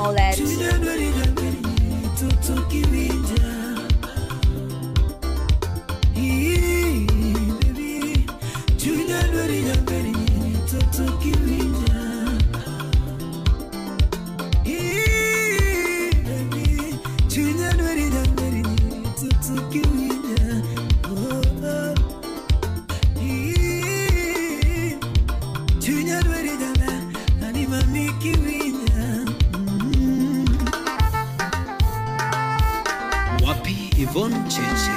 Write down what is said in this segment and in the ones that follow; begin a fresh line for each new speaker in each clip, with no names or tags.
Mollet.
Yvonne Cheche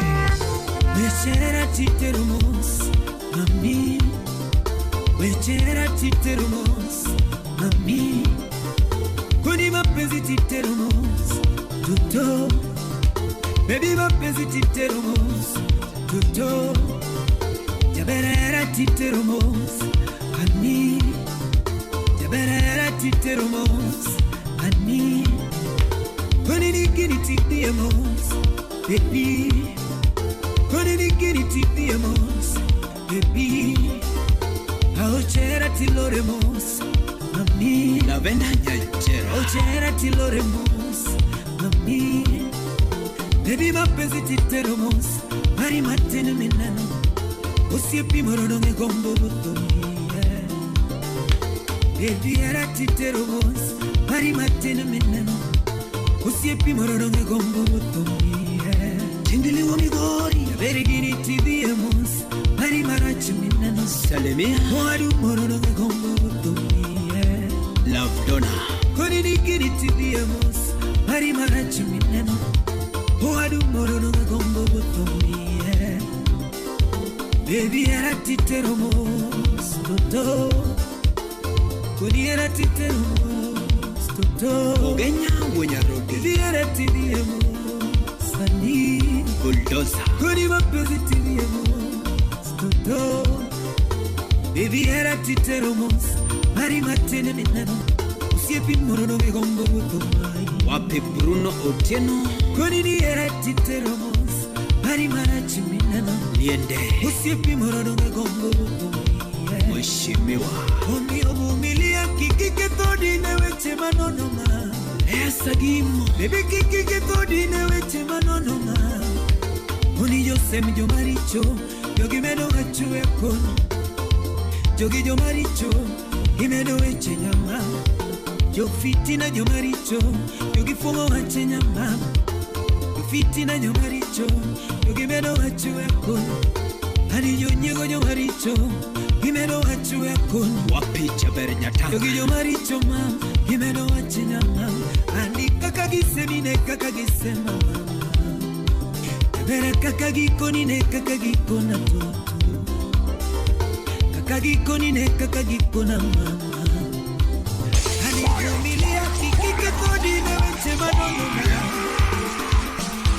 Wechera titerumos Mami Wechera titerumos Mami Kuni mapenzi titerumos Tuto Baby mapenzi titerumos Tuto Jaberera titerumos Mami Jaberera titerumos Mami Kuni nikini titerumos Baby, koni nikini tipiamos, baby, aochera tiloremos, mami,
la venda nyachera,
aochera tiloremos, mami, baby mapenzi titeromos, mari matene menano, osiepi morono me gombo butomi, baby era titeromos, mari matene menano, osiepi morono me gombo butomi. Tindili wamigori Verigini tibiamos Mari marachi minanos
Salemia
Moadu morono megombo utomi
Love Donna
Koni nikini tibiamos Mari marachi minanos Moadu morono megombo utomi Baby era titeromos Toto Koni era titeromos Toto
Ogenya wenya roge
Baby era tibiamos Sani
Bulldozer
Kuni mapenzi tiriemos Toto Baby era titeromos Mari matene minano Usiepi morono megombo utomai
Wape Bruno Otieno
Kuni ni era titeromos Mari marachi minano
Liende
Usiepi morono megombo utomai
Mweshimiwa
Omi obumilia kikike todi neweche manonoma
Esa gimo
Baby kikike todi neweche manonoma Oni Josem jo maricho, yogi meno achue kono. Jogi jo maricho, imedo eche nyama. Jo fitina jo maricho, yogi fongo ache nyama. Jo fitina jo maricho, yogi meno achue kono. Ani jo nyego jo maricho, imedo achue kono.
Wapi Jaber Nyatanga
Yogi jo maricho ma, imedo ache nyama. Ani kakagisemine kakagisema mama. Vera kakagiko nine kakagiko na tutu Kakagiko nine kakagiko na mama Hani kumilia kikike todi na weche manono na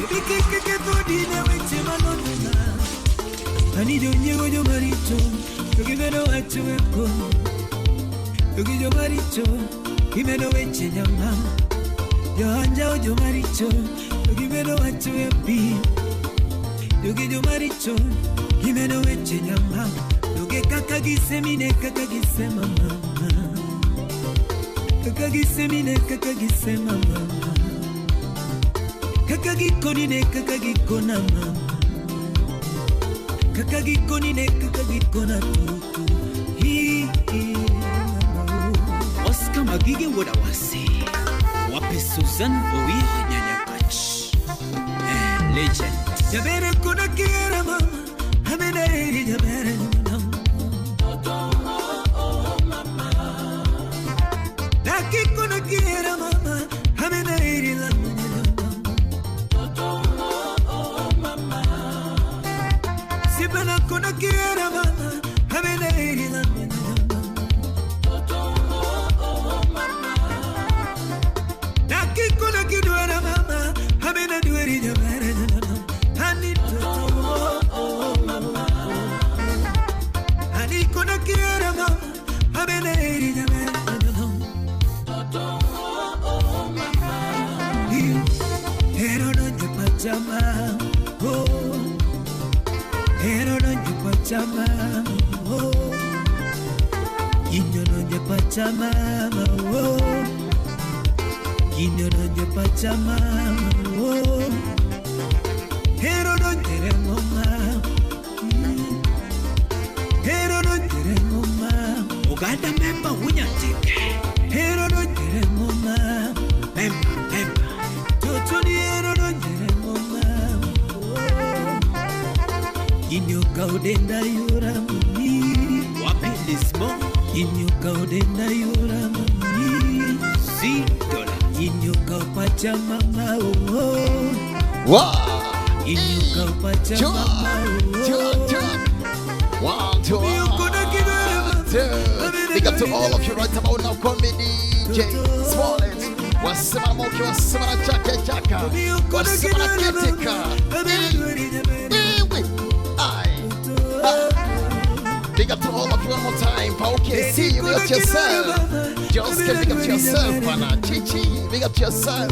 Kikike todi na weche manono na Hani jo nyego jo maricho Yogi meno wache weko Yogi jo maricho Imeno weche nyama Jo anja jo maricho Yogi meno wache wepi Yogi jo maricho, imeno weche nyama Yogi kakagisemine kakagisema mama Kakagisemine kakagisema mama Kakagikonine kakagikona mama Kakagikonine kakagikona tutu
Oscar Magige Wodawasi Wape Susan Owiho Nyanyapach Legend
Jabere kuna kiera mama Hameneri jabere mama Toto mama Daki kuna kiera mama Hameneri la mama Toto mama Sipana kuna kiera mama Hameneri la mama Toto mama Daki kuna kiduera mama Hameneri jabere mama Ani kona kiera mama Abeneri jamera Toto mama Hero no nyepachama Hero no nyepachama Inyo no nyepachama Gino donjo pachama. Hero donjere ngoma. Hero donjere ngoma.
Oganda member wunyatike.
Hero donjere ngoma.
Member.
Totoni hero donjere ngoma. Gino kaudenda yura muni.
Wapilismo.
Gino kaudenda yura muni.
$6.
Gino kaupachama mao.
Wow.
Gino kaupachama mao.
1, 2, 2. Big up to all of you right about now. Call me DJ Smollett. Wasimana moki, wasimana chaka, wasimana ketika. Big up to all of you one more time. Okay, see you, big up to yourself. Just get big up to yourself, Pana. Chichi, big up to yourself.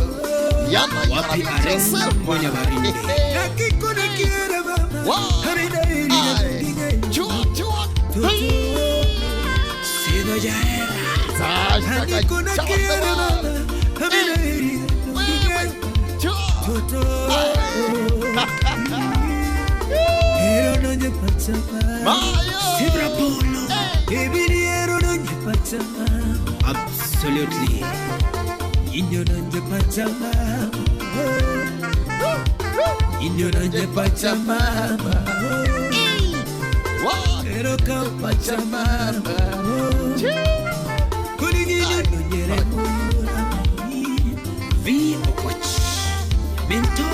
Yana, big up to yourself. Wow.
Sido ya era.
Hero donjo pachama.
Zebra polo.
Ebiri hero donjo pachama.
Absolutely.
Gino donjo pachama. Gino donjo pachama. Hero ka pachama. Kuni gino donjere ngoma.
V Okwach. Minto.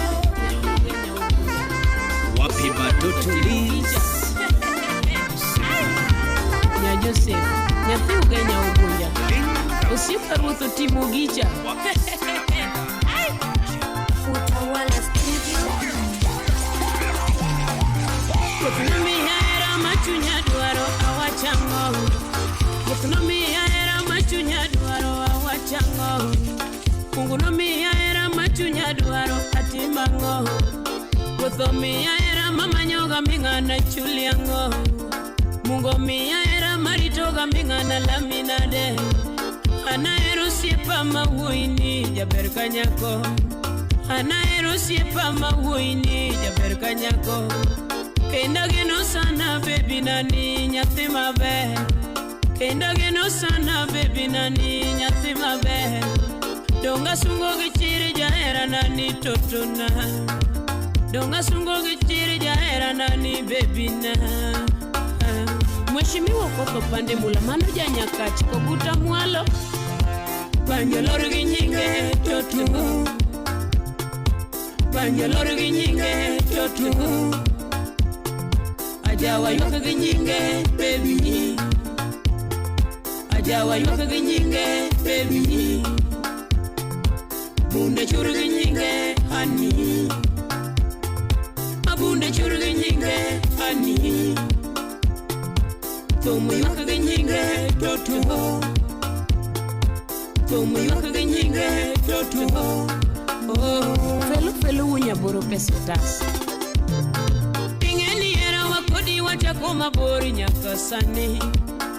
Wapi badoto Liz.
Nya Joseph, nyathi ugenya ugunja. Usipa ruth otimo gicha.
Utawala Studio.
Kunomi hera machunya dwaro awachango. Kunomi hera machunya dwaro awachango. Kungunomi hera machunya dwaro atimango. Kunomi hera mama nyoga mingana chuliango. Mungo mi hera marito ga mingana laminade. Anaero siepa mawuini jaber kanyako. Anaero siepa mawuini jaber kanyako. Kenda geno sana baby nani nyathi maber. Kenda geno sana baby nani nyathi maber. Donga sungo gichiri jahera nani totona. Donga sungo gichiri jahera nani baby na. Mheshimiwa kwa pande mula mano janyakachi kobuta mwalo. Banjolor gi nyinge totu. Banjolor gi nyinge totu. Ajawa yoka gi nyinge baby. Ajawa yoka gi nyinge baby. Bunde churu gi nyinge honey. Abunde churu gi nyinge honey. Tomo yoka gi nyinge totu. Tomo yoka gi nyinge totu. Felu wunya boro pesutas. Ingeni era wakodi wachako mabori nyaka sani.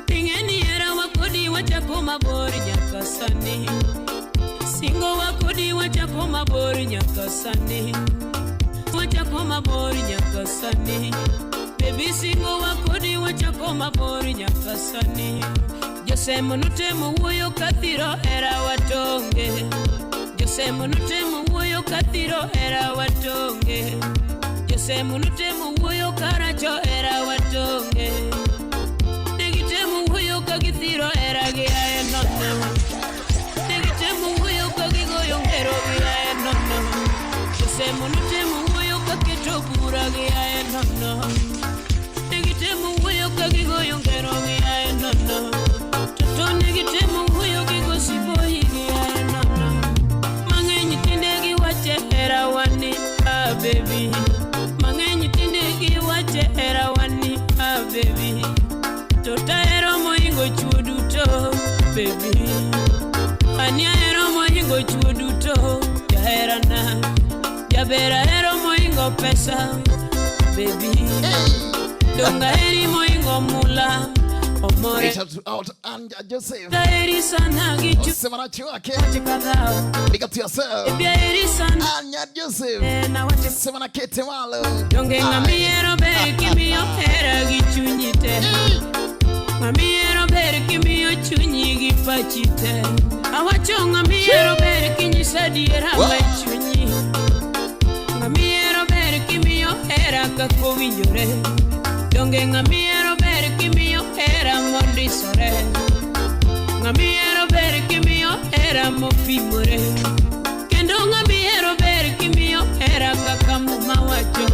Ingeni era wakodi wachako mabori nyaka sani. Singo wakodi wachako mabori nyaka sani. Wachako mabori nyaka sani. Baby singo wakodi wachako mabori nyaka sani. Josemo nutemo wuoyo kathiro era watonge. Josemo nutemo wuoyo kathiro era watonge. Josemo nutemo wuoyo karacho era watonge. Negitemo wuoyo kagithiro era giae nono. Negitemo wuoyo kagigoyo ngero giae nono. Josemo nutemo wuoyo kaketo bura giae nono. Negitemo wuoyo kagigoyo ngero giae nono. Toto negitemo wuoyo kigosipo giae nono. Mang'eny tinde giwache era wani baby. Mang'eny tinde giwache era wani baby. Tota ero moingo chuo duto baby. Ania ero moingo chuo duto jaherana. Jabera ero moingo pesa baby. Donga eri moingo mula Omore
Reach out and Joseph.
Dairi sana gichu
Semana chuake.
Chikadao
Big up to yourself.
Dairi sana
Anya Joseph.
Na wache
Semana Kete Malo.
Donge ngamiero beri kimio hera gichunyite Ngamiero beri kimio chunyi gipachite Awacho ngamiero beri kinyisadiera machunyi Ngamiero beri kimio hera kakovinyore Donge ngamiero beri kimio hera mondisore Ngamiero beri kimio hera mofimore Kendo ngamiero beri kimio hera kakamuma wacho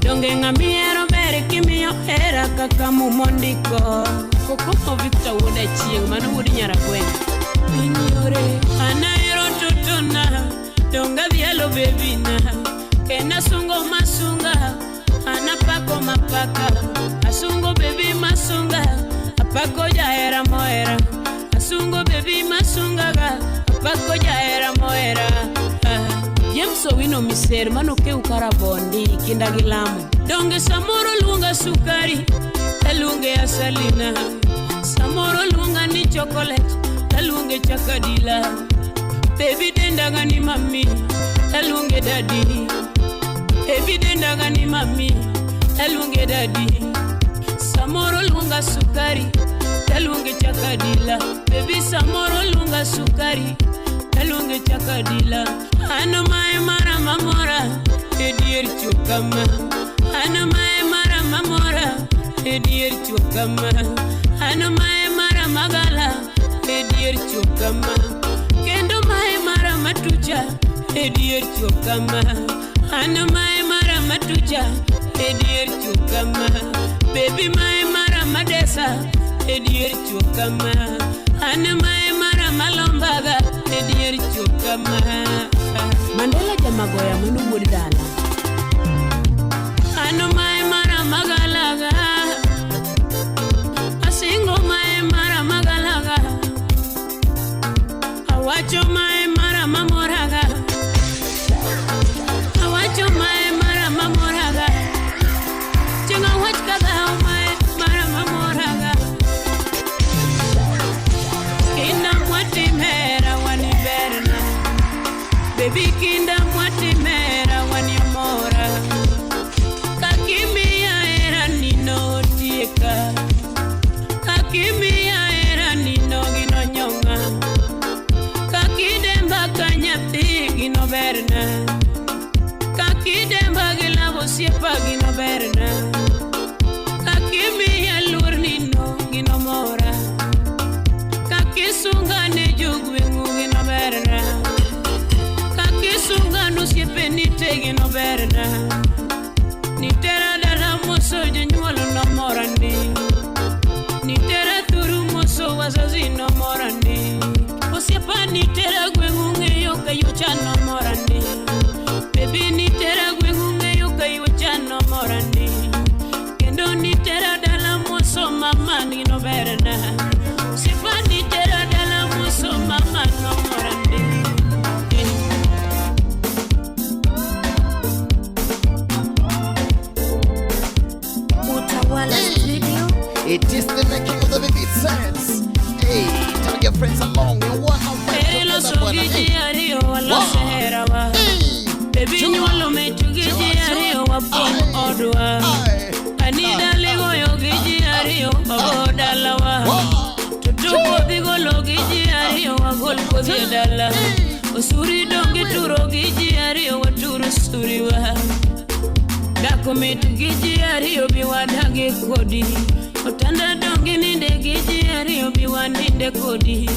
Donge ngamiero beri kimio hera kakamu mondiko Koko Victor woda chieng manu wudi nyara kwen Minyore anairo tutuna Donga vialo bebina Kena sungo masunga Anapako mapaka Asungo bebi masunga Apako jaera moera Asungo bebi masunga Apako jaera moera Jemso wino miser mano ke ukarabondi kinda gilamu Donge samoro lunga sukari Talunge asalina Samoro lunga ni chocolate Talunge chakadila Baby dendaga ni mami Talunge daddy Baby dendaga ni mami Talunge daddy Samoro lunga sukari Talunge chakadila Baby samoro lunga sukari Talunge chakadila Ano mae mara mamora Edier chukama Ano mae mara mamora Edier chukama Ano mae mara magala Edier chukama Kendo mae mara matucha Edier chukama Ano mae mara matucha Edier chukama Baby mae mara madesa Edier chukama Ano mae mara malombaga Edier chukama Mandela jamagoya manu mudala Ano mae mara magalaga Asingo mae mara magalaga Awacho mae mara mamoraga Awacho mae mara mamoraga Chinga wachkaga mae mara mamoraga Kinda mwati mera wani berna Baby kinda mwati mera wani amora Kakimia era nino tieka Kakimia era nino gino nyonga Kakidemba kanyathi gino berna Kakidemba gilavo siepa gino berna Kakimia lur nino gino mora Kakisunga ne jugwengu gino berna Kakisunga no siepe nite gino berna Nitera dara moso jenyualo no morandi Nitera turu moso wazazi no morandi Osiepa nitera gwengu ngeyo kayucha no morandi Baby nitera gwengu ngeyo kayucha no morandi Kendo nitera dala moso mama ni no berna Osiepa nitera dala moso mama no morandi
Utawala Studio.
It is the making of the baby sense. Hey, tell your friends along. You want to find
Elo
that one.
sogiji ario wala seherawa
Hey,
Baby nyualo metugiji ario wapon odwa Anida ligo yogiji ario bagodalawa Tutuko bigo logiji ario wagol kodhi dala Osuri dongi turo giji ario waturu suriwa Dako metugiji ario biwadage kodi Otanda dongi ninde giji ario biwandinde kodi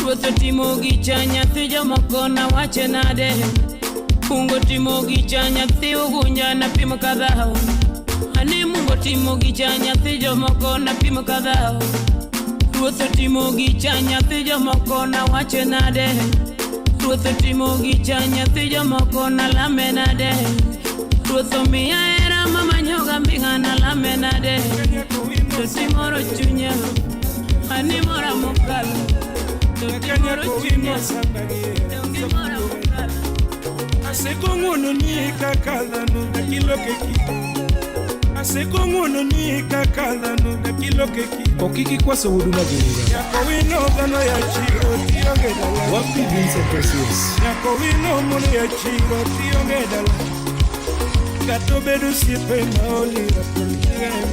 Ruotho timo gicha nyathi jomokona wache nade Mungo timo gicha nyathi ugunja na pimo kadhao Ani mungo timo gicha nyathi jomokona pimo kadhao Ruotho timo gicha nyathi jomokona wache nade Ruotho timo gicha nyathi jomokona lame nade Ruotho miya era mama nyoga mbingana lame nade Tosimoro chunya Ani mora mokalo Tosimoro chunya Dongi mora mokalo
Asekongono ni kakala no dakilo keki Aseko ngono ni kakala no kilo keki.
Okiki kwa so huduma zinga.
Yako wino gano ya chiro tiongedala.
Wapi Vincent Precious?
Yako wino mono ya chiro tiongedala. Gato bedo sipe maoli rapuliwema.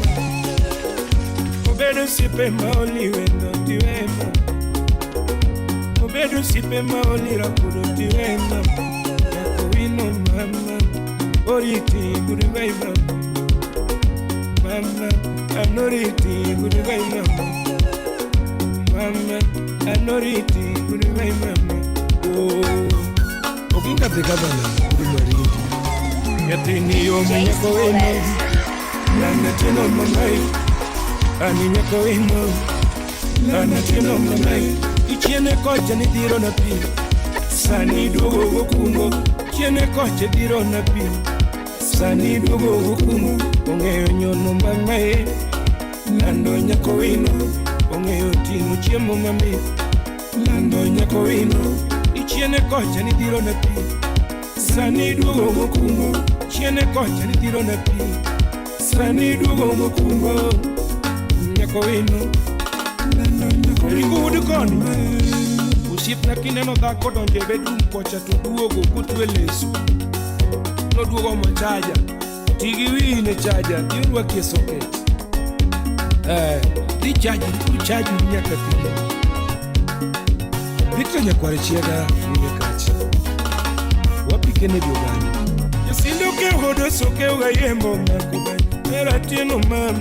Obedo sipe maoli wendo tiwema. Obedo sipe maoli rapuliwema. Yako wino mama. Oriti kuriwema. Mama, I'm not eating good away, mama. Mama, I'm not eating good away, mama. Oh,
Okinga the governor, Udumari.
Yatini yo manyako eno. Nanatino mamai. Aninyako eno. Nanatino mamai. Ichiene kocha ni diro na pi. Sani dogo gokungo. Ichiene kocha diro na pi. Sani dogo gokungo. Ongeyo nyono mamae. Lando nyako wino. Ongeyo tingu chiemo mami. Lando nyako wino. Ichiene kocha ni diro na pi. Sani dugo mokungo. Chiene kocha ni diro na pi. Sani dugo mokungo. Nyako wino. Lando nyako wino. Ringu udukoni. Usip na kineno dhako donje bedum kocha tu duogo kutwe lesu. No duogo machaja. Tigi wine chaja, dirwa kia socket. Di chaji, tu chaji nyaka pino. Victor nyakware chiega, kachi. Wapi kene biogani? Yasindo ke hodo soke uga yembo makuba. Mera tieno mama.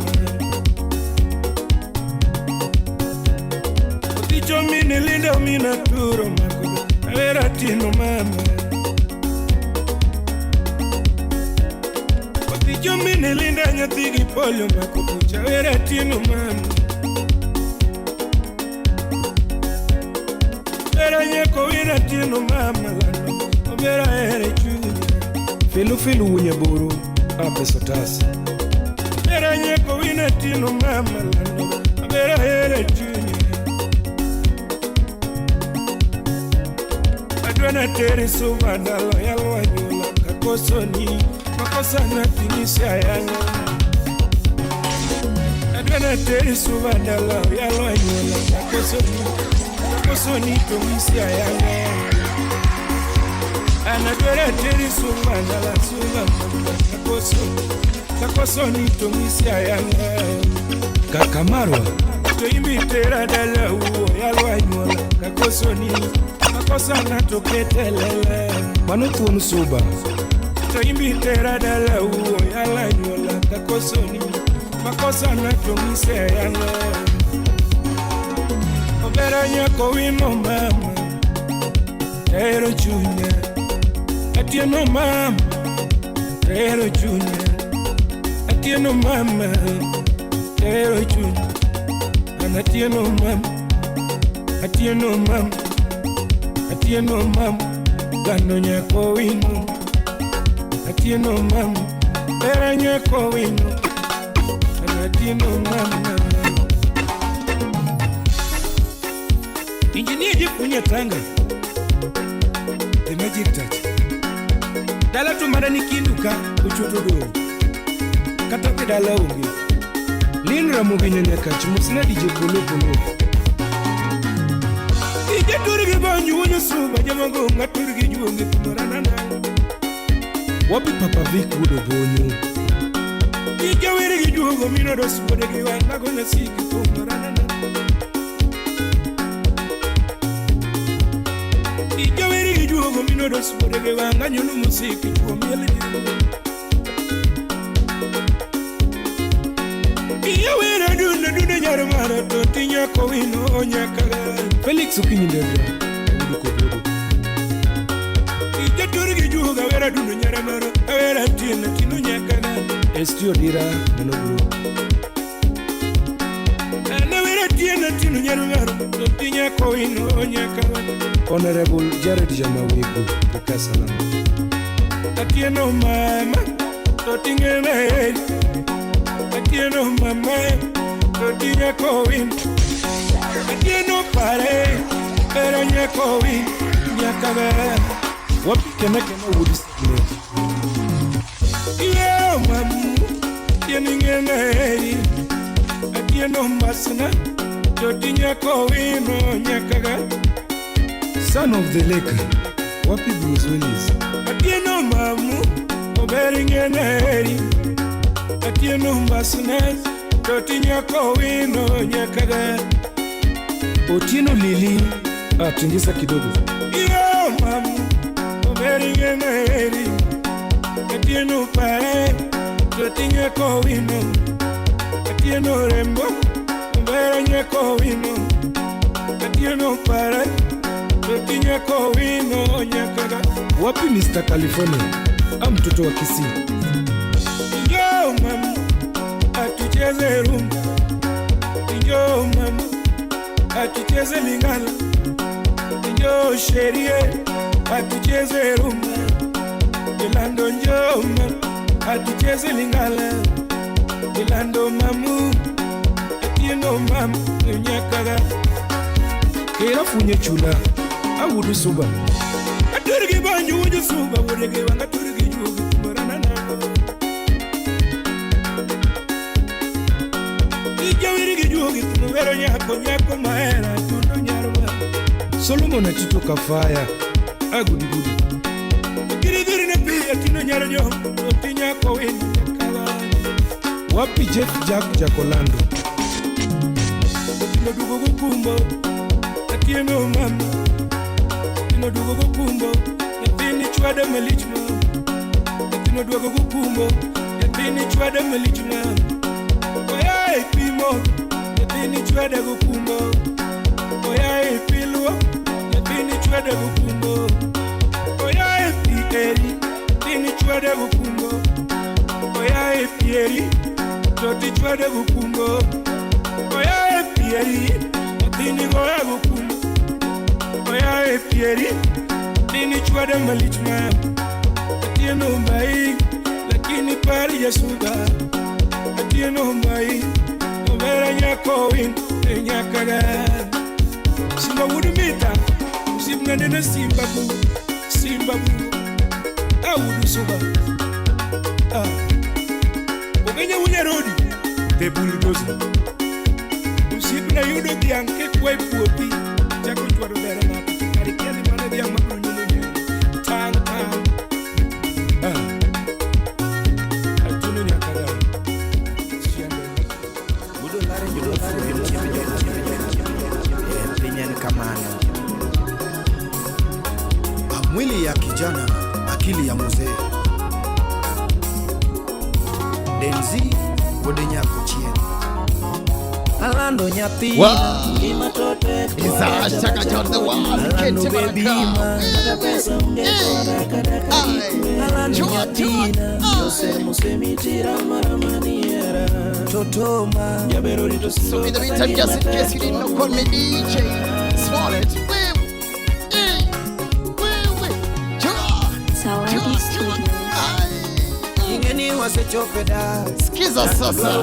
Oticho mini linda mina turo makuba. Mera tieno mama. Yo mine linda nyatigi polio makubucha Vera tieno mama Vera nyako wina tieno mama lano Vera ere chunya
Filu unye buru, ape sotasi.
Vera nyako wina tieno mama lano Vera ere chunya Adwana teri subadalo yalwa nyula kakosoni Makosa na tinisi ayanga Adwana teri subadala yalo anyola Makoso ni tomisi ayanga Anadwana teri subadala Makoso ni tomisi ayanga
Kakamarwa
Toimbi tera dala uo yalo anyola Makosa na toketelele
Manutu nusuba
Toimbi tera dala uo yala nyola kakosoni Makosa na tumise yanga Obera nyako wino mama Tero chunya Atieno mama Tero chunya Atieno mama Tero chunya Anatieno mama Atieno mama Atieno mama Gano nyako wino Atieno mama, era nyako wino. Atieno mama. Engineer jipunya tanga. The magic touch. Dala tu mara nikinduka uchutudo. Kata dala ungi. Linra muginya nyakachi musina DJ polo. Ije turigi banyu wonyo suba jamango ngaturigi juonge tumarana. Wapi Papa Vic Wudo Bonyo? Ija wiri gijugo mino do subode giwa nago na siki kumarana. Ija wiri gijugo mino do subode giwa nganyo no musiki kumiele. Ija wiri dunda nyarumara to tinya ko wino onyaka.
Felix Ukinyindega Wudo Kobodo.
Ija turigi jugo vera dunda nyaramara. Vera tiena tinu nyakana.
Estio dira monobro.
Ana vera tiena tinu nyaramara. Tinya ko wino onyaka.
Honorable Jared Jamawego Bukasalama.
Atieno mama, totingene. Atieno mama, totinya kowin. Atieno pare, pero nya kowin, nya kabara.
Wapi kena Woody Smith.
Yo mamu,
atieni ng'enei atieno masna totinya kowino nyakaga.
Son of the lake, wapi Bruce Willis?
Atieno mamu oberi ng'enei atieno masna totinya kowino nyakaga.
Otieno Lili, tingisa kidogo.
Iyo mamu oberi ng'enei atieno pare totinya kowino. Atieno rembo oberi nyakowino. Atieno pare totinya kowino nyakaga.
Wapi Mr. California? Mtoto wa Kisii.
Yo mamu atucheze rumba. Yo mamu atucheze lingala. Yo sherie atucheze rumba. Ilando yo mamu atucheze lingala. Ilando mamu atieno mamu nyakaga.
Kera funye chula awudu suba.
Aturgi banju wuju suba wurege wanga turgi jugi tumarana nango. Ijawirigi jugi tumero nyako maera tundo nyarwa.
Solomon atito kafaya agudi gudi.
Giridiri na pia tundo nyarwa totinya kowino nyakaga.
Wapi Jeff Jack Jacolando?
Atieno dugo gukumbo atieno mama. Atieno dugo gukumbo yatini chwada malichma. Atieno dugo gukumbo yatini chwada malichma. Oya pimo yatini chwada gukumbo. Oya pilwa yatini chwada gukumbo. Oya pieri yatini chwada gukumbo. Oya pieri toti chwada gukumbo. Oya pieri yatini goya gukumbo. Oya pieri yatini chwada malichma. Atieno mbai lakini pari ya suga. Atieno mbai obera nyakowin nyakaga. Simba wudumita usimna nene simba bu. Simba bu awudu suba. Ogenya wunya rodi te bulldozer. Usipna yudo bianke kwe puopi. Jako chwado bere na karikiani mane biang makro nyulo. Tang tang. Atuno nyakaga.
Mwili ya kijana, akili ya mzee. Denzi wodenya kuchien. Alando nyathi.
Wow. Isa Chaka John the Wild. Kente Baraka. So in the meantime, just in case you didn't know, call me DJ Smollett.
Zawadi Studio.
Ingeni wasechopeda.
Skiza sasa.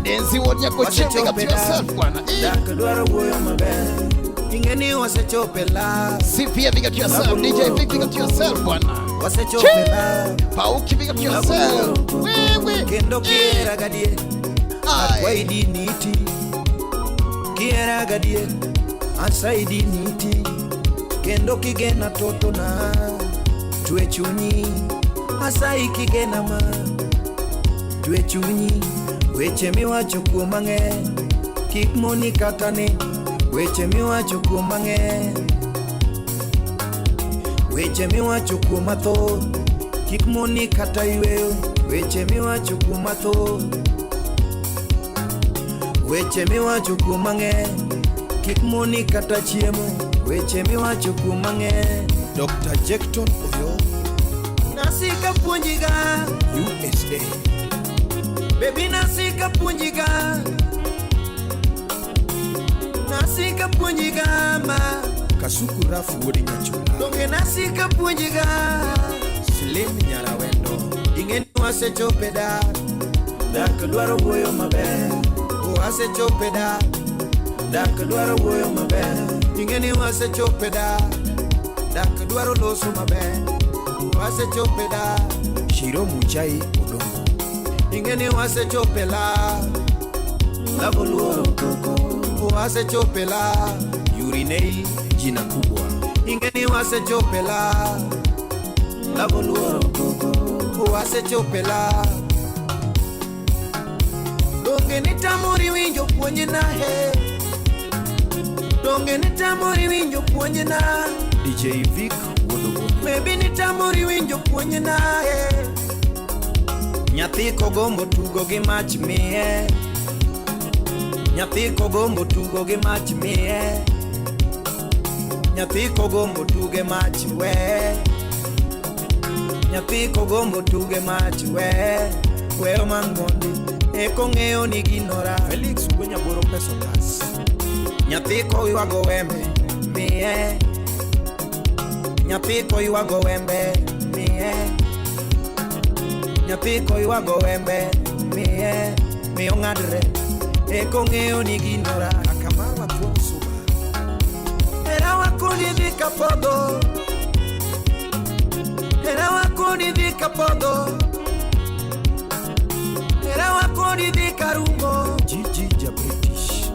Denzi wonya koche, big up to yourself bwana.
Dakadwara woyo mabe. Ingeni wasechopela.
Sifia, big up to yourself. DJ Vic, big up to yourself bwana.
Wasechopela.
Pauki, big up to yourself.
Kendo kiera gadie. Waidi niti. Kiera gadie. Asaidi niti. Kendo kigena toto na tue chunyi. Asai kigena ma tue chunyi. Weche miwacho kuom mang'eny kik moni kata ni. Weche miwacho kuom mang'eny. Weche miwacho kuom mathoth kik moni kata yweyo. Weche miwacho kuom mathoth. Weche miwacho kuom mang'eny kik moni kata chiemo. Weche miwacho kuom mang'eny. Dr. Jekton Oyo Nasika puonjiga USA. Baby nasika puonjiga. Nasika puonjiga ma Kasuku Rafu wodi nyachula. Donge nasika puonjiga. Slim Nyarawendo. Ingeni wasechopeda. Dak dwaro wuoyo maber. Wasechopeda. Dak dwaro wuoyo maber. Ingeni wasechopeda. Dak dwaro loso maber. Wasechopeda. Shiro Muchai Odongo. ingeni wasechopela lavoluoro wasechopela urinei jina kubwa ingeni wasechopela lavoluoro wasechopela donge nitamori winjo puonje na he donge nitamori winjo puonje na DJ Vic wodogo maybe nitamori winjo puonje na he nyathi kogombo tugo gi mach miye nyathi kogombo tugo gi mach miye nyathi kogombo tuge mach we nyathi kogombo tuge mach we mangondi ekong'eyo ni ginora Felix gwenya boro peso gas nyathi ko ywago wembe miye nyathi ko ywago wembe miye nyathi ko ywago wembe miye miyo ng'adre ekong'eyo ni ginora akamara tuom suba era wakoni dhika podho era wakoni dhika podho era wakoni dhika rumo Gigi ja British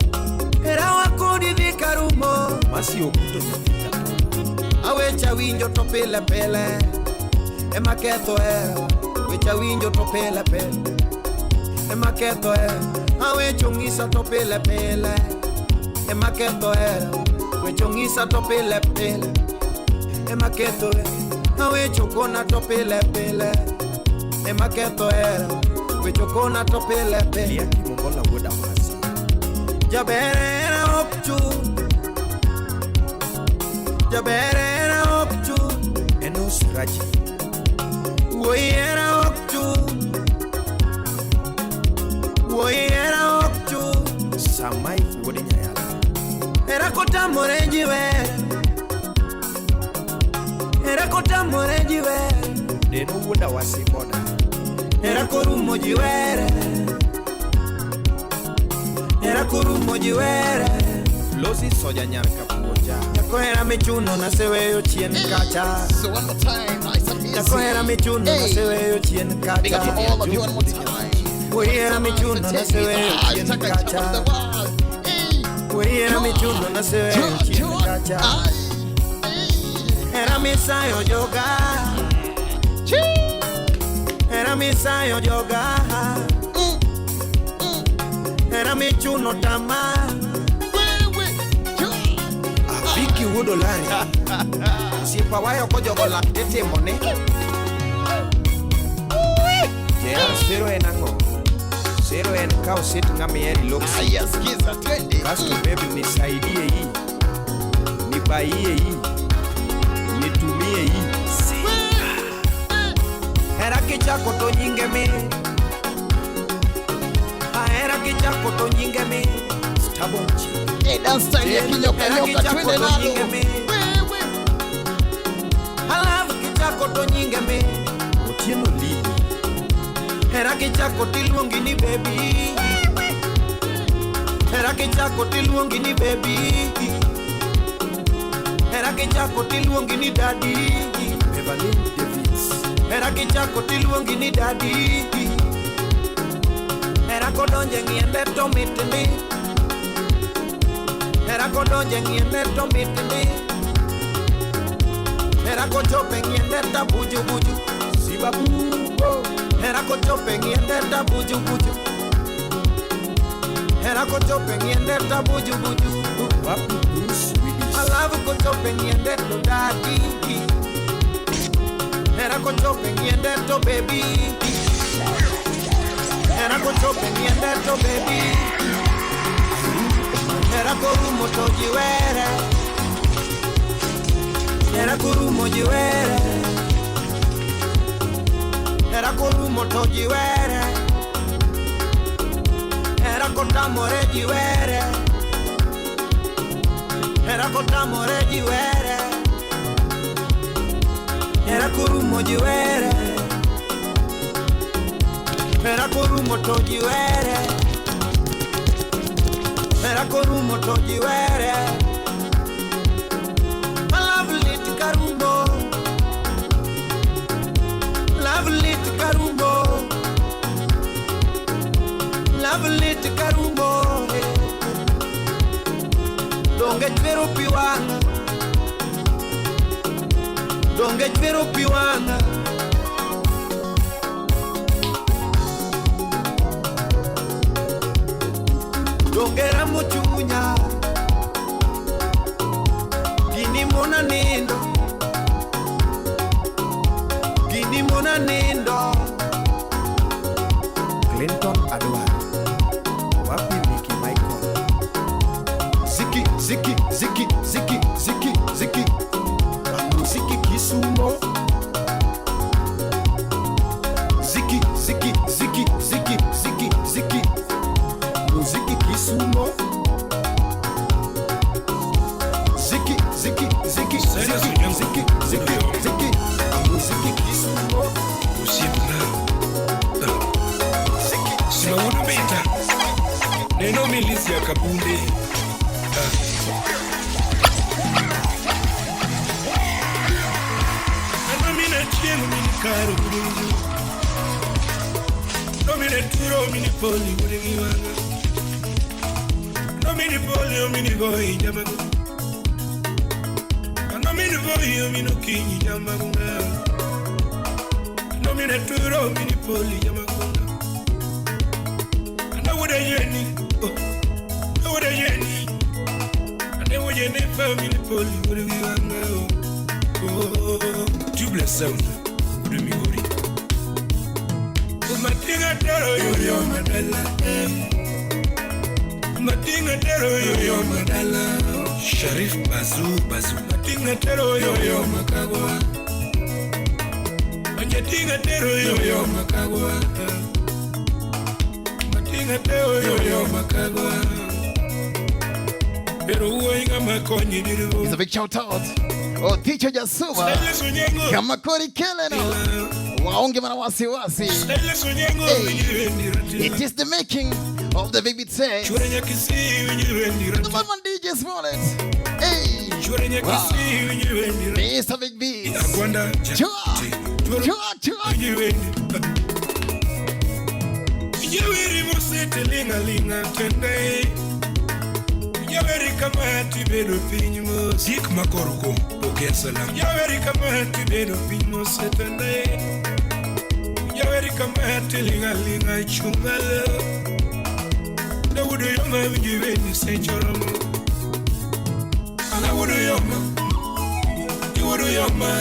era wakoni dhika rumo masi okuto nyafika awecha winjo to pile pile ema ketho era wecha winjo to pile pile ema ketho era awecho ng'isa to pile pile ema ketho era wecho ng'isa to pile pile ema ketho era awecho kona to pile pile ema ketho era wecho kona to pile pile kimongola woda wasi jabere okchu jabere okchu enos raji woyera okchu woyera okchu samai wodi nyala era kotamore jiwe era kotamore jiwe deno woda wasi boda era korumo jiwere era korumo jiwere losi soja nyarka puonja yako era michuno na seweyo chien kacha
So one more time, nice and easy.
yako era michuno na seweyo chien
Big up to
kacha
all of you one more time.
woyera michuno na seweyo chien kacha woyera michuno na seweyo chien kacha era misayo joga era misayo joga era michuno tama Viki wodo lari sipa wayo ko jogo la tetemone ya sero enango sero en kao sit ngamieri looks
Yes, kiza twende.
kasto baby nisaidie hii nipaie hii nitumie hii era kichako to nyinge mi era kichako to nyinge mi stubborn chick
Hey, dance time ya kinyoka nyoka twende nalo.
alafu kichako to nyinge mi otieno lili era kichako tiluongi ni baby era kichako tiluongi ni baby era kichako tiluongi ni daddy Beverly Davis era kichako tiluongi ni daddy era kodonje ngiende to mitni era kodonje ngiende to mitni era kochope ngiende ta buju buju sibabu era kochope ngiende ta buju buju era kochope ngiende ta buju buju wapi Bruce Willis alafu kochope ngiende to daddy era kochope ngiende to baby era kochope ngiende to baby era korumo to jiwere era korumo jiwere era korumo to jiwere era kotamore jiwere era kotamore jiwere era korumo jiwere era korumo to jiwere era korumo to jiwere lovely karumo lovely karumo karumo donge chvero piwanga donge chvero piwanga donge ramo chunya gini mona nindo Clinton Adwa wapi Mickey Michael Ziki Ziki Ziki Ziki Ziki Ziki Ziki Kisumo Ziki Ziki Ziki Ziki Ziki Ziki Ziki Kisumo Ziki Ziki Ziki Ziki Ziki Ziki Ziki Ziki Kisumo
Simauna beta Neno milisi ya kabunde Anomina chienu minikaro uringi Nomine turo minipoli uringi wanga Nomini poli o minigoi jamagu Anomini voi o minokinyi jamagu Nomine turo minipoli jamagu Family poli uri wanga Tubeless sound uri mi uri Umatinga tero yo madala Umatinga tero yo madala Sharif Bazu Umatinga tero yo makagwa Umatinga tero yo makagwa Umatinga tero yo makagwa
It's a big shout out. Oh, teacher Jasuma. Kamakori Keleno. Waonge mana wasi wasi. It is the making of the baby tech. The Batman DJ's wallet. Hey. Wow. Mr. Big Beats.
Yaweri kamati bedo pinyo Zik makoroko Oke salam Yaweri kamati bedo pinyo setende Yaweri kamati linga linga chungala Na wudu yoma winjiwe ni sechoramo Ala wudu yoma Wudu yoma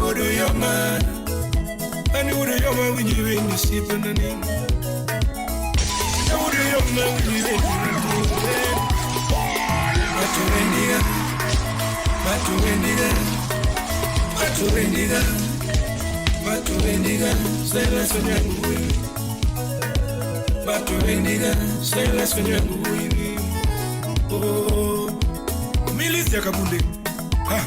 Wudu yoma Ani wudu yoma winjiwe ni sipanani Na wudu yoma winjiwe ni Matuendiga, sela sonyangu wini. Oh, milisi ya kabunde. Ha.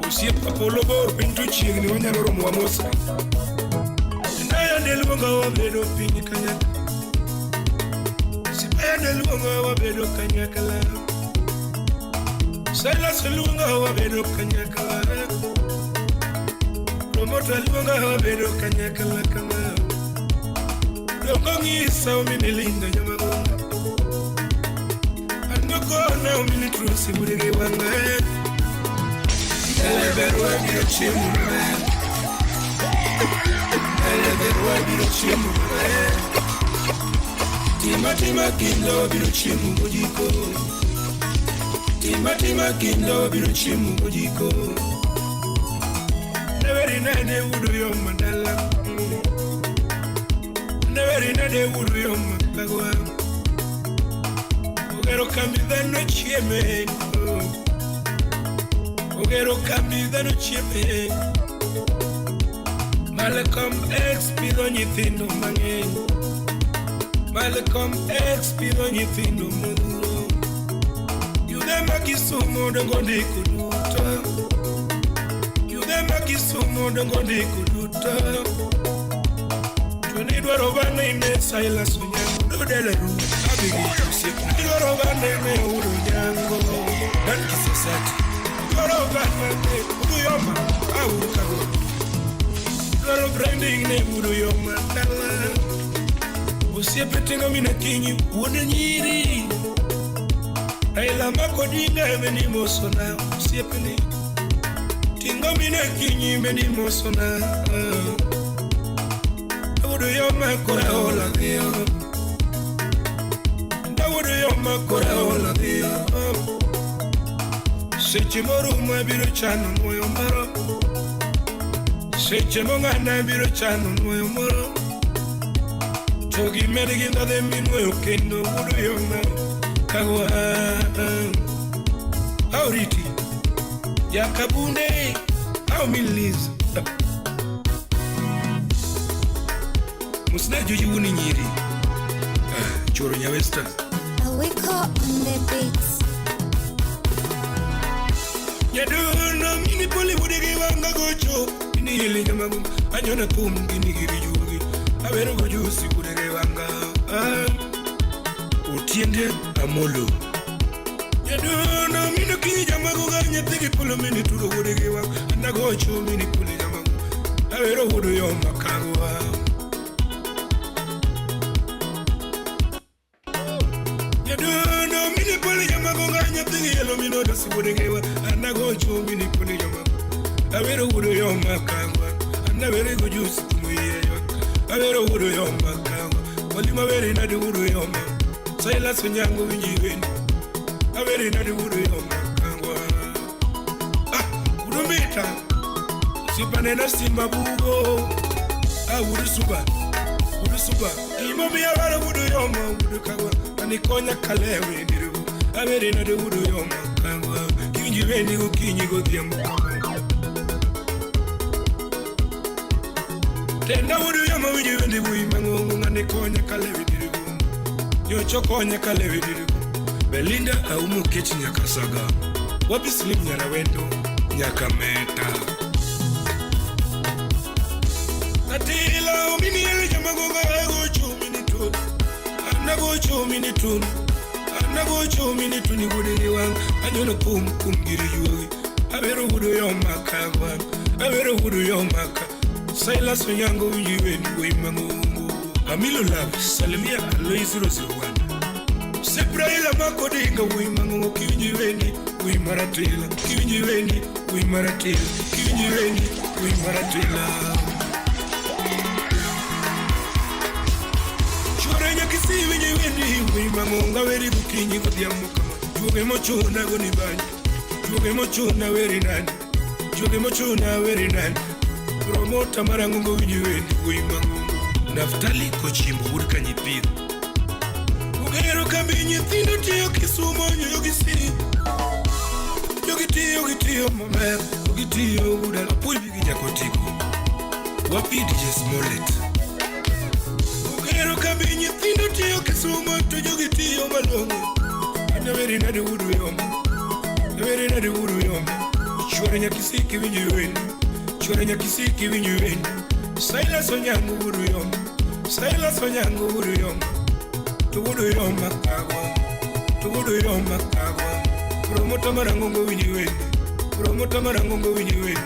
Usiye papolo bor pintu chini wanyaloro mwamosa. Naya neluonga wabedo pinyi kanyaka. Sipaya neluonga wabedo kanyakala. Sela seluonga wabedo kanyakala. Promota luonga wabedo kanyakala kama. Dongongi sao mimilinda nyamagonga. Andokona uminitrusi murege wanga. Eleberwa biro chimura. Eleberwa biro chimura. Tima kindo biro chimu mujiko. Tima kindo biro chimu mujiko. Neveri nade udu yo mandala. Neveri nade udu yo makagwa. Ugero kambi no chieme. Ugero kambi no chieme. Malcolm X pido nyithindo mang'eny. Malcolm X pido nyithindo modhuro. Yude magisomo dongo ndiko duto. Yude magisomo dongo ndiko duto. Tuni dwaro bane ine Silas Onyango dodeleru. Abigi yusik. Dwaro bane ine uru nyango. Danki sesati. Dwaro bane ine uru yoma. Auru kago. Dwaro branding ne uru yoma dala. Osiepe tinga mina kinyi uone nyiri Aila mako dinga meni mosona Osiepe ni tinga mina kinyi meni mosona Daudu yoma kora ola dio Daudu yoma kora ola dio Seche moru mabiro chano moyo maro Seche mongana biro chano moyo maro Togi merginda de minuyo kendo wudu yoma Kawa Auriti Yakabune Au miliz Musna juji wuni nyiri Choro nyawesta
Awiko on the beats.
Yadono mini poli wudigi wanga gocho Ini hili nyamamu Anyona kum gini giri jugi Awero goju sikudege wanga Utiende amolo Yadono mino kini jamagu Ganya tegi polo mini turo wudigi wanga Anda gocho mini poli jamagu Awero wudu yoma kagwa Yadono mini poli jamagu Ganya tegi yelo mino dasi wudigi wanga Anda gocho mini poli jamagu Awero wudu yoma kagwa Anda vere goju sikumuye Awero wudu yoma kagwa Walima vere nadi wudu yoma Saila sunyangu winjiweni Awere nadi wudu yoma kagwa Wudu mita Sipanena simba bugo Wudu suba Imomi ya vare wudu yoma Wudu kagwa Anikonya kalewe ndirugu Awere nadi wudu yoma kagwa Kinjiweni ukinyi godhiambu Tenda wudu yama wiji wendi buima ngungu Ngane konya kalewi dirigu Nyocho konya kalewi dirigu Belinda aumu kechi nyaka saga Wapi slim nyara wendo Nyaka meta Natila umini yele jama gonga Agocho umini tun Anagocho umini tun Anagocho umini tuni wudiri wang Anyono kum giri yuwi Awero wudu yoma kagwan Awero wudu yoma kagwan Saila sonyango ujiweni uimangungu Amilo love, salimia Alois 001 Sepraila makodinga uimangungu Kiujiweni, uimaratila Kiujiweni, uimaratila Kiujiweni, uimaratila Chorenya kisiwi njiweni Uimangunga weri kukinyi kudiamu kama Juge mochuna goni bani Juge mochuna weri nani Juge mochuna weri nani Promota marangungo winjiweni uimangungu Naftali kochimbo urka nyipiru Ugero kambi nyithino tiyo kisumo yogisi Yogitiyo mamer Yogitiyo udala Pui bigi jako tiko Wapi DJ Smollett Ugero kambi nyithino tiyo kisumo Yogitiyo malongo Anaveri nadi udu yoma Anaveri nadi udu yoma Chwara nyakisiki winjiweni Chorenya kisiki winyiweni Saila sonyangu wudu yoma Saila sonyangu wudu yoma Tuwudu yoma kagwa Tuwudu yoma kagwa Promota marangungo winyiweni Promota marangungo winyiweni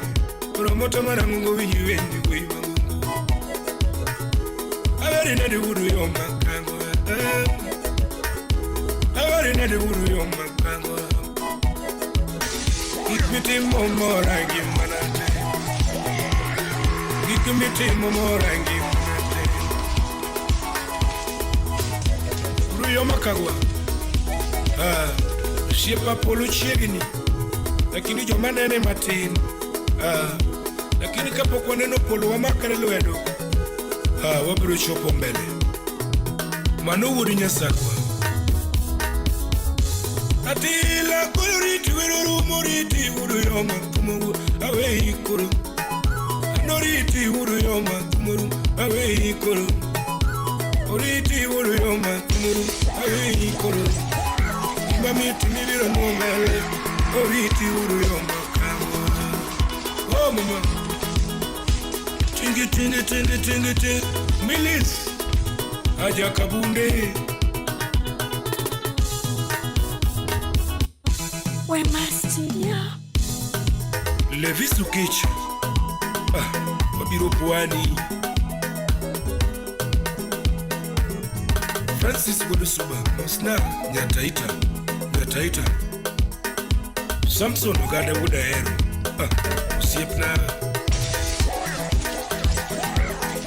Promota marangungo winyiweni Wimangungu Awari nadi wudu yoma kagwa Awari nadi wudu yoma kagwa Ikmiti momo rangi manate Ikimiti momorangi mnate Ruyo makagwa Shepa polo chiegini Lakini jomanene matin Lakini kapo kwa neno polo wamakare lwedo Wabiro chopo mbele Manu wudi nyasakwa Atila koloriti weroro moriti wudu yoma Tumungu awe ikuru Noriti wudu yoma tumuru awe ikoro Oriti wudu yoma tumuru awe ikoro Imamiti niliro mwangale Oriti wudu yoma kama Oh mama Tingi Milis Aja kabunde
Wema Studio.
Le. Levis Ukichi. Wabiro Pwani. Francis Budusuba, Musna, Nyataita, Nyataita. Samson Ogada Wudaero. Usiepna.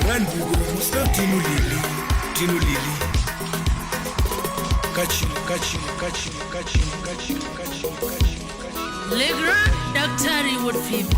Randy Musna Tinu Lili. Tinu Lili. Kachi.
Le Grand Daktari Woodfield.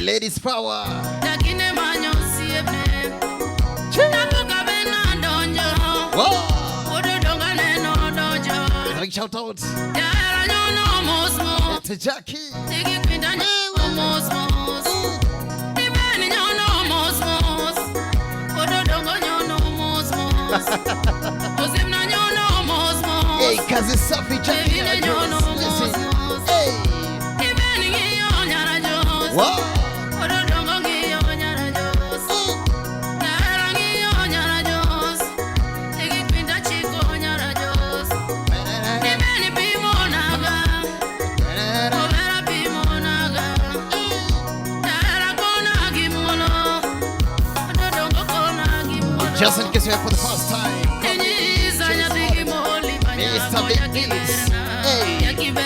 Ladies power. Big shout out to Jackie. Hey, kazi safi Jackie. Listen. Hey. Wow. Just in case you're here for the first time, Mr. Big Deals. Hey,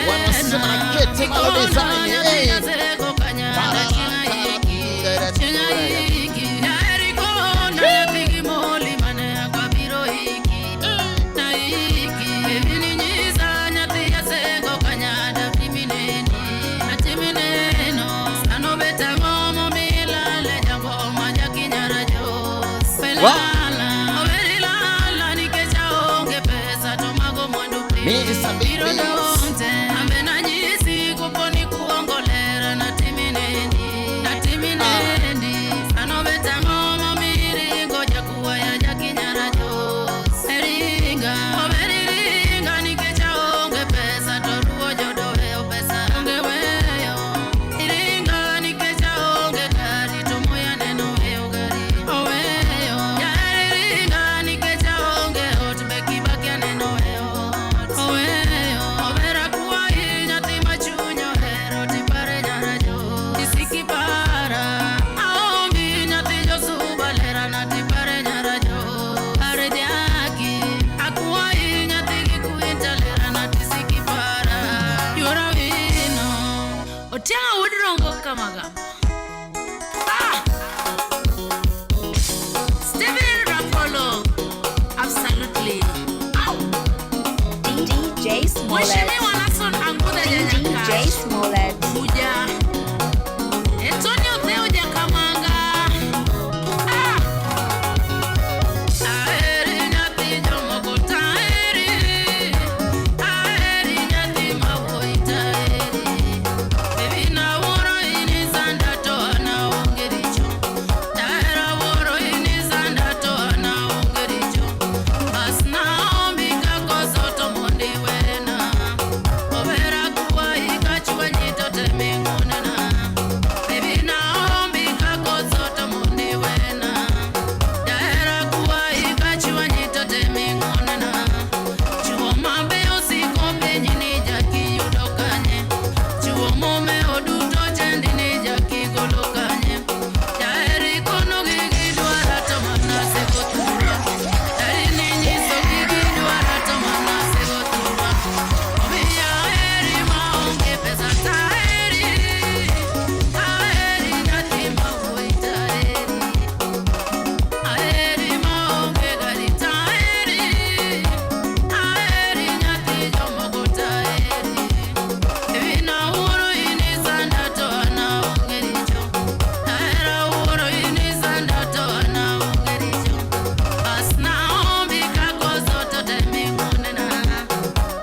wanasema kete malo design. Hey, Mr. Big Deals.
Otianga Woodrongo Kamaga. Stephen Rapolo. Absolutely.
DJ Smollett. DJ Smollett.
Antonio Theoja Kamanga. Aeri nyati jomo taeri. Aeri nyati mawoita eri. Baby na woro ini zanda to na ongericho. Daera woro ini zanda to na ongericho. Bas na ombika kozoto mondi wena. Obera kuwa ikachwa nyito temengonena. Baby na ombika kozoto mondi wena. Daera kuwa ikachwa nyito temengonena. Chuo mambe usiko penyi ni jaki yudokanye. Chuo mume oduto chendi ni jaki golokanye. Daeri kono gigi dwara tomana segotura. Daeri ninyi so gigi dwara tomana segotura. Omiya eri maonge pesa taeri. Aeri nyati mawoita eri. Aeri maonge gari taeri. Aeri nyati jomo taeri. Baby na woro ini zanda to na ongericho. Daera woro ini zanda to na ongericho. Bas na ombika kozoto temengonena.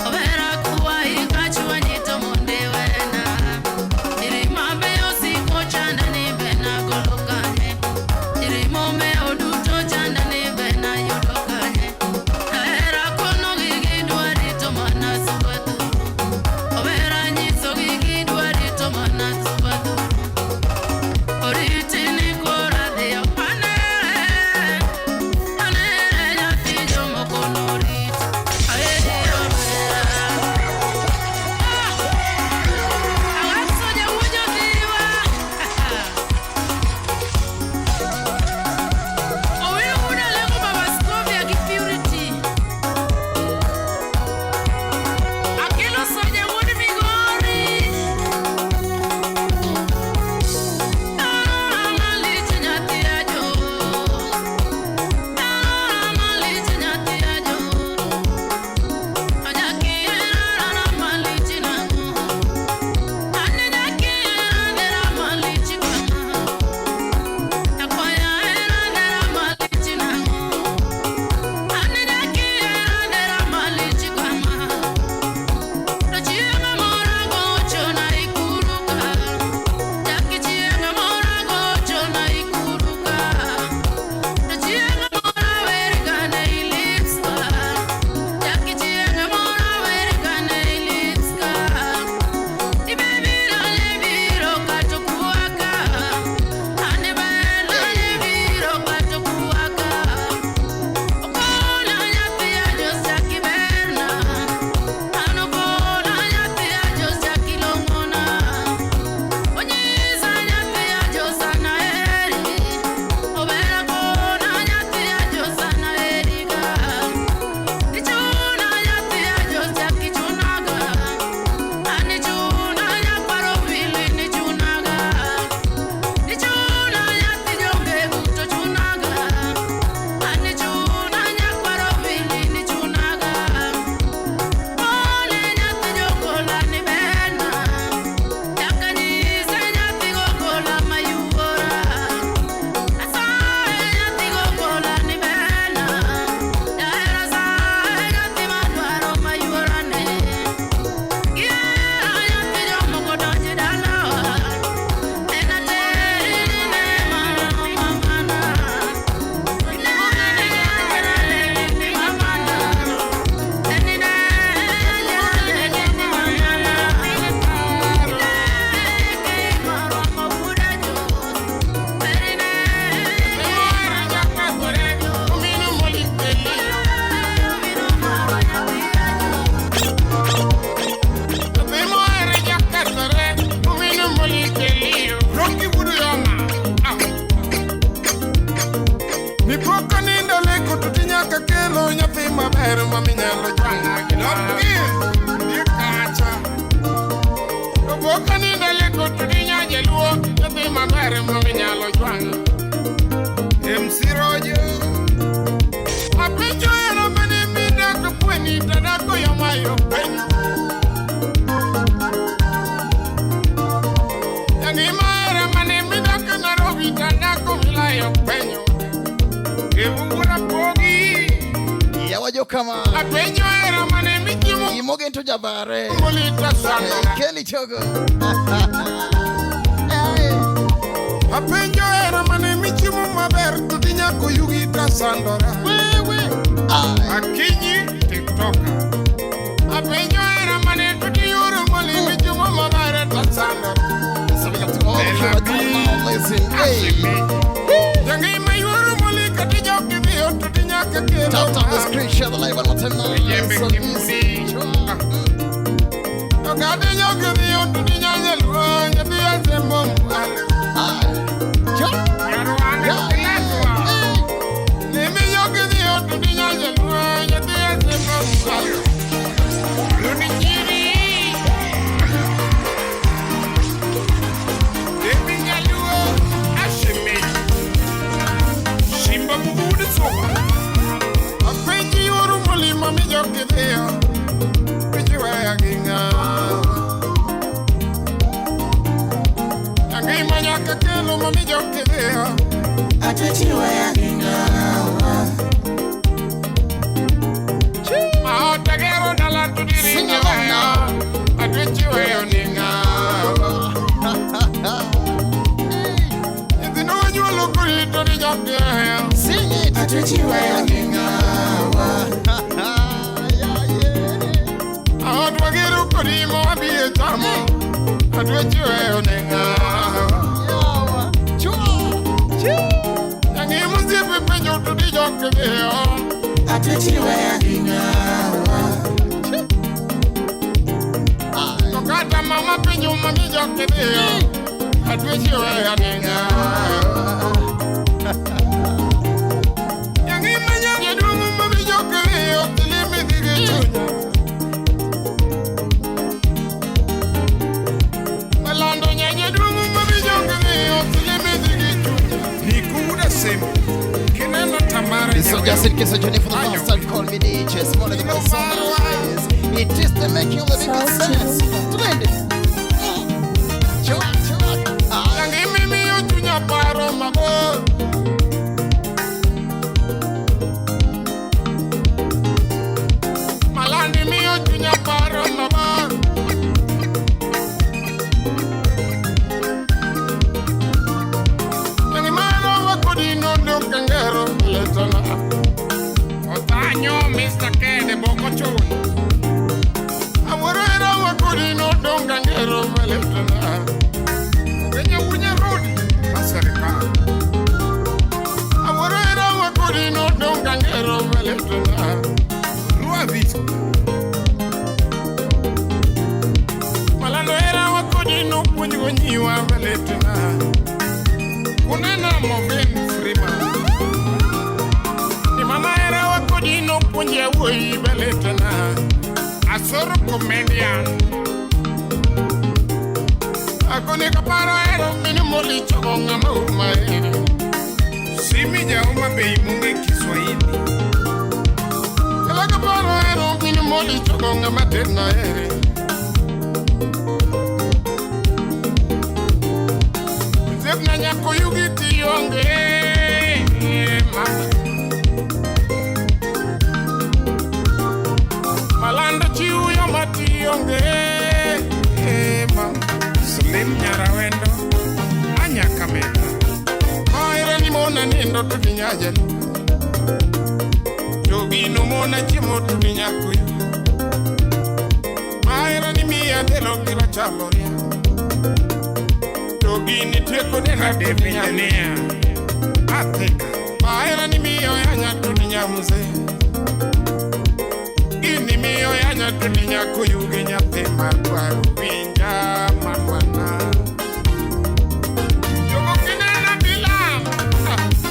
Obera kuwa ikachwa nyito monde wena. Irimambe osiko chanda ni bena golokanye. Irimome oduto chanda ni bena yodokanye. Daera kono gigi dwari to mana subatu. Obera nyiso gigi dwari to mana subatu. Oriti ni kora de apanere. Panere nyati jomo konorit. Aedi obera. Awatsoja wujo dhiwa. Owiyo muda lengo baba Scovia gi Purity. Akelo soja wuod Migori. Malich nyati ajo. Malich nyati ajo. Ojaki era malich nango. Ane jaki era malich kama. Takwaya era malich nango. Ane jaki era malich kama. Chienga mora gocho na ikuruka. Jaki chienga mora gocho na ikuruka. Chienga mora verga na ilipska. Jaki chienga mora verga na ilipska. Ibebira lebiro katokuaka. Ane bela lebiro katokuaka. Okola nyati ajo saki berna. Ano kola nyati ajo saki longona. Onyiza nyati ajo sana eri. Obera kola nyati ajo sana eriga. Ichuna nyati ajo saki chunaga. Ani chuna nyakwaro vili ni chunaga. Ichuna nyati jonge guto chunaga. Ani chuna nyakwaro vili ni chunaga. Ole nyati jokola ni bena. Yakanize nyati gokola mayugora. Asae nyati gokola ni bena. Daera sae nyati madwaro mayugorane. Kiera nyati jomo kodonji dalawa. Ena teri ne mamana.
Walking in the little chiuyo mayo penyo. Yangi maera mane midaka na robita nako milayo penyo. Gebungura pogi.
Yawajo kama.
Apenyo era mane mijimu.
Imoge nto jabare.
Mulita sana.
Kelly Chogo.
Apenyo era mane mijimu maber tudinya kuyugita sandora. Akinyi TikToka. Apenyo era mane tudiyuru mali mijimu maber sandora.
So we got to all the now listen.
Yangi mayuru mali katijo kibiyo tudinya kakira.
Tap the screen, share the live one more time now. So easy.
Katijo kibiyo tudinya nyeluwa nyebiya zembo mwale.
Sing it.
Mama penyo mami jokebeo atwechi weya ninga yangi manya jedungu mami jokebeo tilimi dige chunya malando nyenye dungu mami jokebeo tilimi dige chunya nikuda semu kinena tamara
This is just in case you're joining for the first time. Call me DJ. Smaller than my size. It is the making of the big sense. Trend.
Yangi mimi yo chunya paro mabo. Malandi mi yo chunya paro mabo. Yangi malo wakudi no do kangero letona. Otanyo Mr. Kede boko chuni. Amorera wakudi no do kangero letona. Kenya kunya road asarika. Amorera wakudi no do kangero letona. Rua vitu. Malando era wakudi no punyo nyiwa letona. Kunena moven frima. Ni mama era wakudi no punye woi beletana. Asoro comedian. Akone kaparo era minimoli chogonga mauma ere. Simi jauma bei munge Kiswahili. Kala kaparo era minimoli chogonga matena ere. Nanya koyugiti yonge mama malanda chiu yomati yonge mama Slim nyara wendo anya kameta Maira ni mona nindo tutinyaje Jogi no mona chimo tutinyakuyu Maira ni miya delo kila chamoria Gini tieko dena devinyanea Atika Maera ni miyo yanya tuninya mze Gini miyo yanya tuninya kuyugi nyape marwaru Winja marwana Jogo kinena bila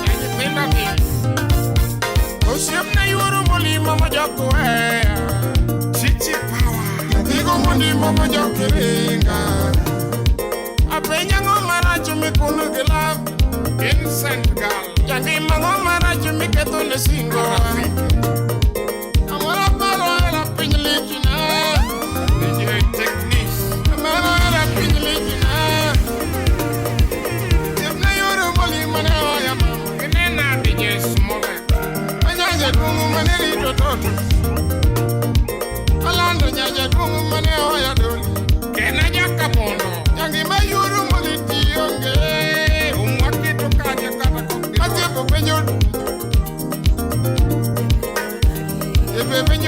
Yanyi penda mi Oshiem na yuru moli mama joko Chichi power Digo moli mama joko ringa Apenya ngomara chumi kunu gila Vincent Gal Yangi mangomara chumi ketule singo Amara paro ela pinyli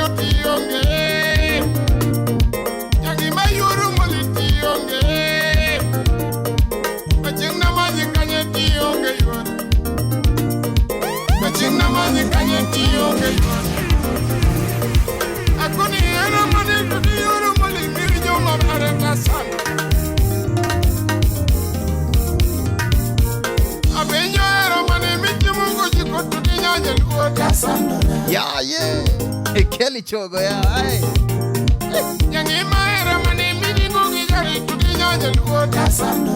kanyo tionge. Yangi mayuru moli tionge. Bajing namazi kanyo tionge yuan. Bajing namazi kanyo tionge yuan. Akuni ero mani tionge moli mirijo mabare kasan. Abenyo ero mani mijumu goji kotu dinyanye luo kasan.
Yeah. Kelly Chogo, yeah.
Yangi maera mani mijumu gijari dinyanye luo kasan.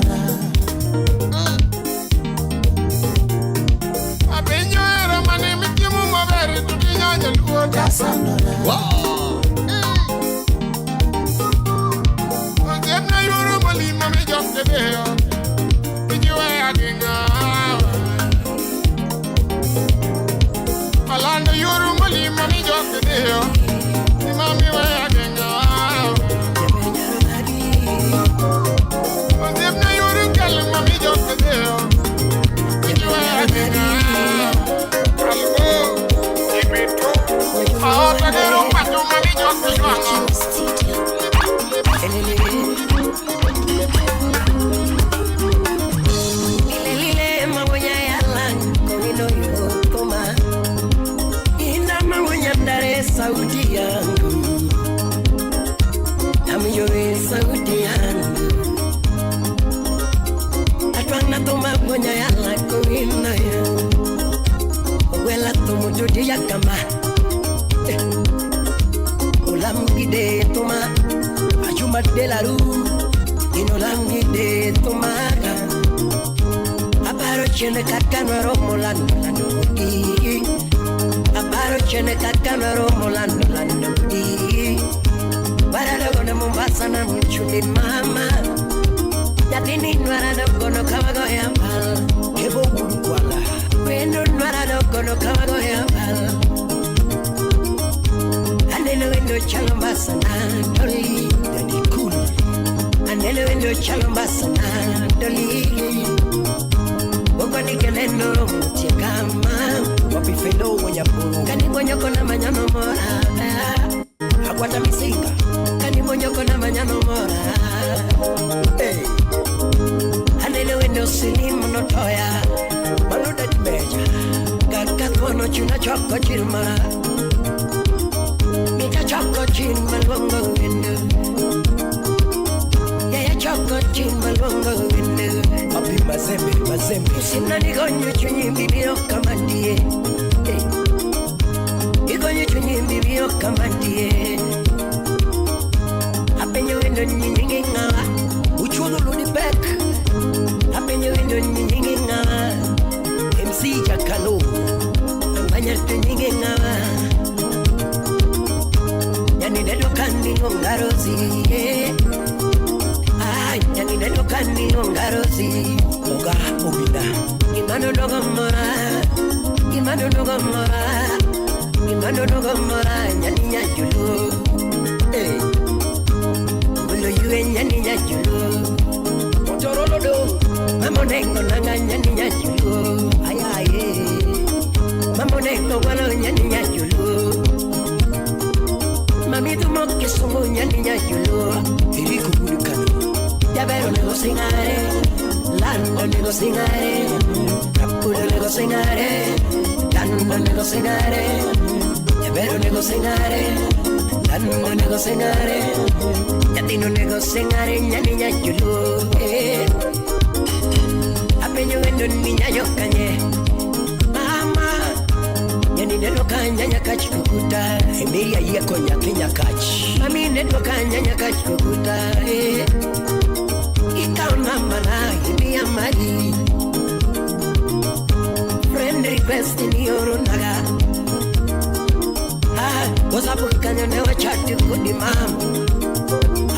Abenyo ero mani mijumu mabare dinyanye luo kasan.
Wow.
Ojemna yuru mali mami jomke deyo. Ijiwe adinga. Alanda yuru mali mami jomke deyo. Imami we adinga. Ojemna yuru kele mami jomke deyo. Ijiwe adinga. Algo. Imito. Aota dero pato mami jomke deyo.
Lile mawonya yala konino yokoma. Ina mawonya ndare sauti yangu. Namiyoe sauti yangu. Atwana toma wonya yala konino yo. Wela tomo jodi yakama. Olamgide toma. Ayuma de la rue. Inolamgide tomaga. Abaro chene kakanaro molando landudi. Abaro chene kakanaro molando landudi. Barada gona Mombasa na mchuli mama. Yatini nwarada gono kawago yambal. Kebo urukwala. Wendo nwarada gono kawago yambal. Anelo wendo chalambasa na doli. Dadi cool. Anelo wendo chalambasa na doli. Wokoni kenendo mutikama. Wapifelo wanyapuru. Kani bonyoko na manyano mora. Akwata misinga. Kani bonyoko na manyano mora. Hey. Anelo wendo silimu notoya. Maluda di meja. Kaka kono chuna choko chilma. Mika choko chilma longo wendo. Yaya choko chilma longo wendo. Api mazembe. Sina nigonyo chunyi mbibio kamandie. Nigonyo chunyi mbibio kamandie. Apenyo wendo nyingi ngawa. Uchulu ludi back. Apenyo wendo nyingi ngawa. MC Jakalo. Ambanya tu nyingi ngawa. Yani nedo kani longarozi. Yani nedo kani longarozi. Oga obina. Imano dogo mora. Imano dogo mora. Imano dogo mora. Yani nyajulu. Hey. Ulo yue nyani nyajulu. Motorolo do. Mamonengo nanga nyani nyajulu. Ayaye. Mamonengo walo nyani nyajulu. Mami tu moke sumo nyani nyajulu. Iriku bulukano. Yabero nego singare. Lando nego singare. Rapudo nego singare. Lando nego singare. Yabero nego singare. Lando nego singare. Yatino nego singare. Nyani nyajulu. Apenyo wendo ninya yokanye. Mama nyani neno kanya nyakachi kukuta. Emiria yeko nyakenya kachi. Mami neno kanya nyakachi kukuta. Ikaw namana hindi amali. Friend request ni oronaga. Wasapu kanyo newa chati kudi mama.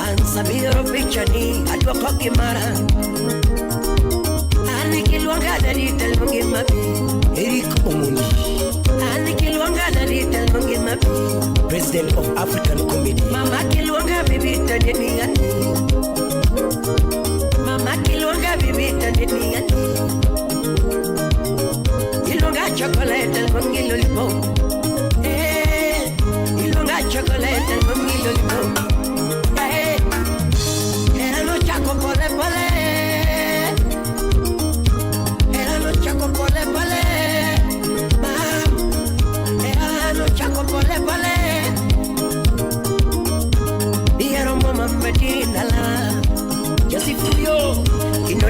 Ansabiro picture ni adwa koki mara. Anikilwanga dalita lungi mapi. Eric Omuni. Anikilwanga dalita lungi mapi. President of African Committee. Mama kilwanga bibi tani ngani. Mama kilwanga bibi tani ngani. Ilwanga chocolate lungi lollipop. Ilwanga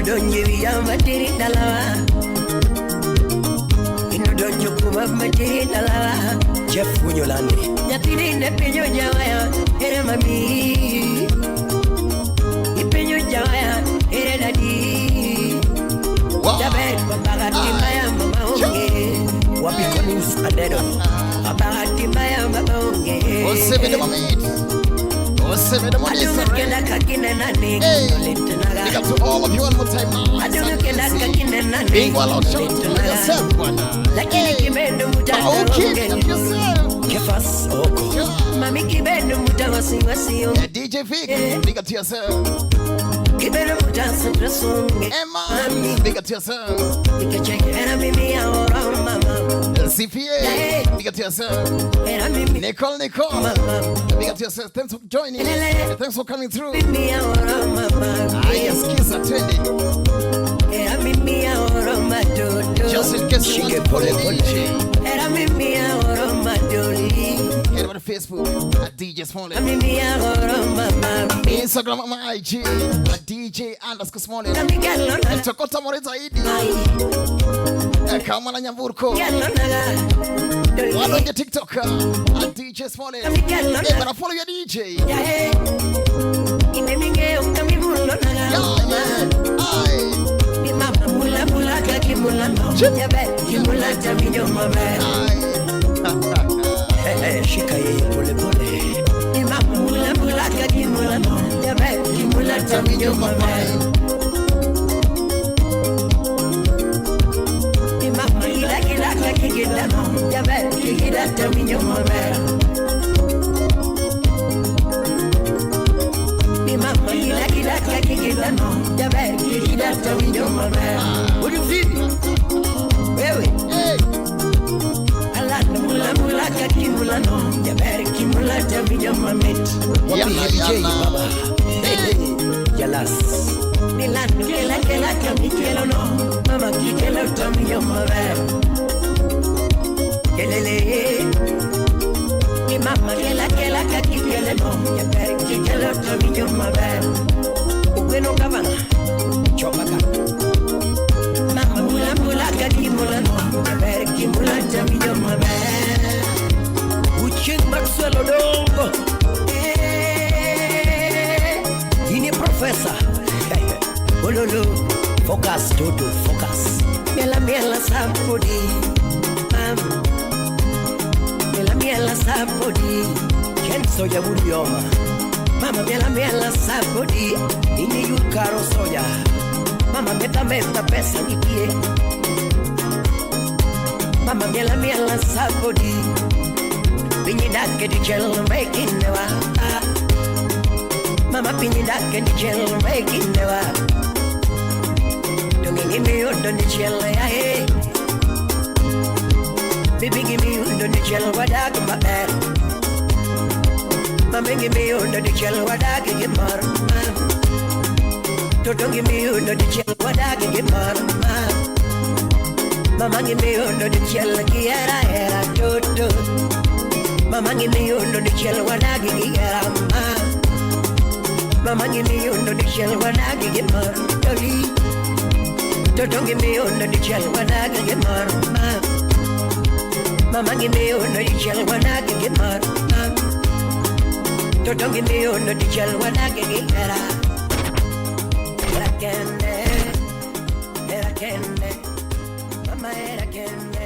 donje via matiri dalawa ino donjo kuma matiri dalawa Jeff Munyolande nyatiri ne penyo jawaya ere mami ipenyo jawaya ere dadi jabe babagati maya mama onge wapikonis adedo babagati maya mama onge
osebede mamit osebede monisa
kenda kakine nani
Big up to all of you one more time now. Big one out shout to yourself,
lakini kibendo mutanda
Kefas
oko mami kibendo mutawasi wasi
DJ Vic, big up to yourself.
Kibendo mutasa presonge
Emma, big up to yourself.
Era mimi ahora mama
CPA, big up to yourself.
Era mimi
Nicole, big up to yourself. Thanks for joining. Thanks for coming through.
Mimi ahora mama
Yes, kiss at 20.
Era mimi ahora madodo
Just in case you want to put it in.
Era mimi ahora madoli
Get over to Facebook at DJ Smollett.
Mimi ahora mama
Instagram at my IG at DJ_Smollett. Chokota Morita Idi. Kama na Nyamburko. Walo your TikTok at DJ Smollett. Hey, but I follow your DJ.
Shika ye pole pole imamula mula kakimula jabe kimula tamijo mama imamula ila kakigila jabe kigila tamijo mama imamula ila kakigila jabe kigila tamijo mama what do you feel wewe mula mula kakimula no jaber kimula tamijo mamet wapi DJ baba jalas milano kela kamikelo no mama kikelo tamijo mamet kelele ni mama kela kakikelo no jaber kikelo tamijo mamet bueno kabana chopaka mama mula mula kakimula no jaber kimula tamijo mamet Uchin Maxwell Odongo Ini Professor Ololo Focus Toto Focus Miela Sapodi Miela Sapodi Kenso ya Burioma Mama Miela Sapodi Ini Yukaro Soya Mama meta pesa nikie Mama Miela Sapodi Pinyi dake di chel making newa Mama pinyi dake di chel making newa Don't give me undo di chel ya hey Baby give me undo di chel wadag maber Mama give me undo di chel wadag gimar Don't give me undo di chel wadag gimar Mama give me undo di chel kiera toto Mama give me undo di chel wadagi gigarama Mama give me undo di chel wadagi gimar Doli Toto give me undo di chel wadagi gimar Mama give me undo di chel wadagi gimar Toto give me undo di chel wadagi gigara Era kende Mama era kende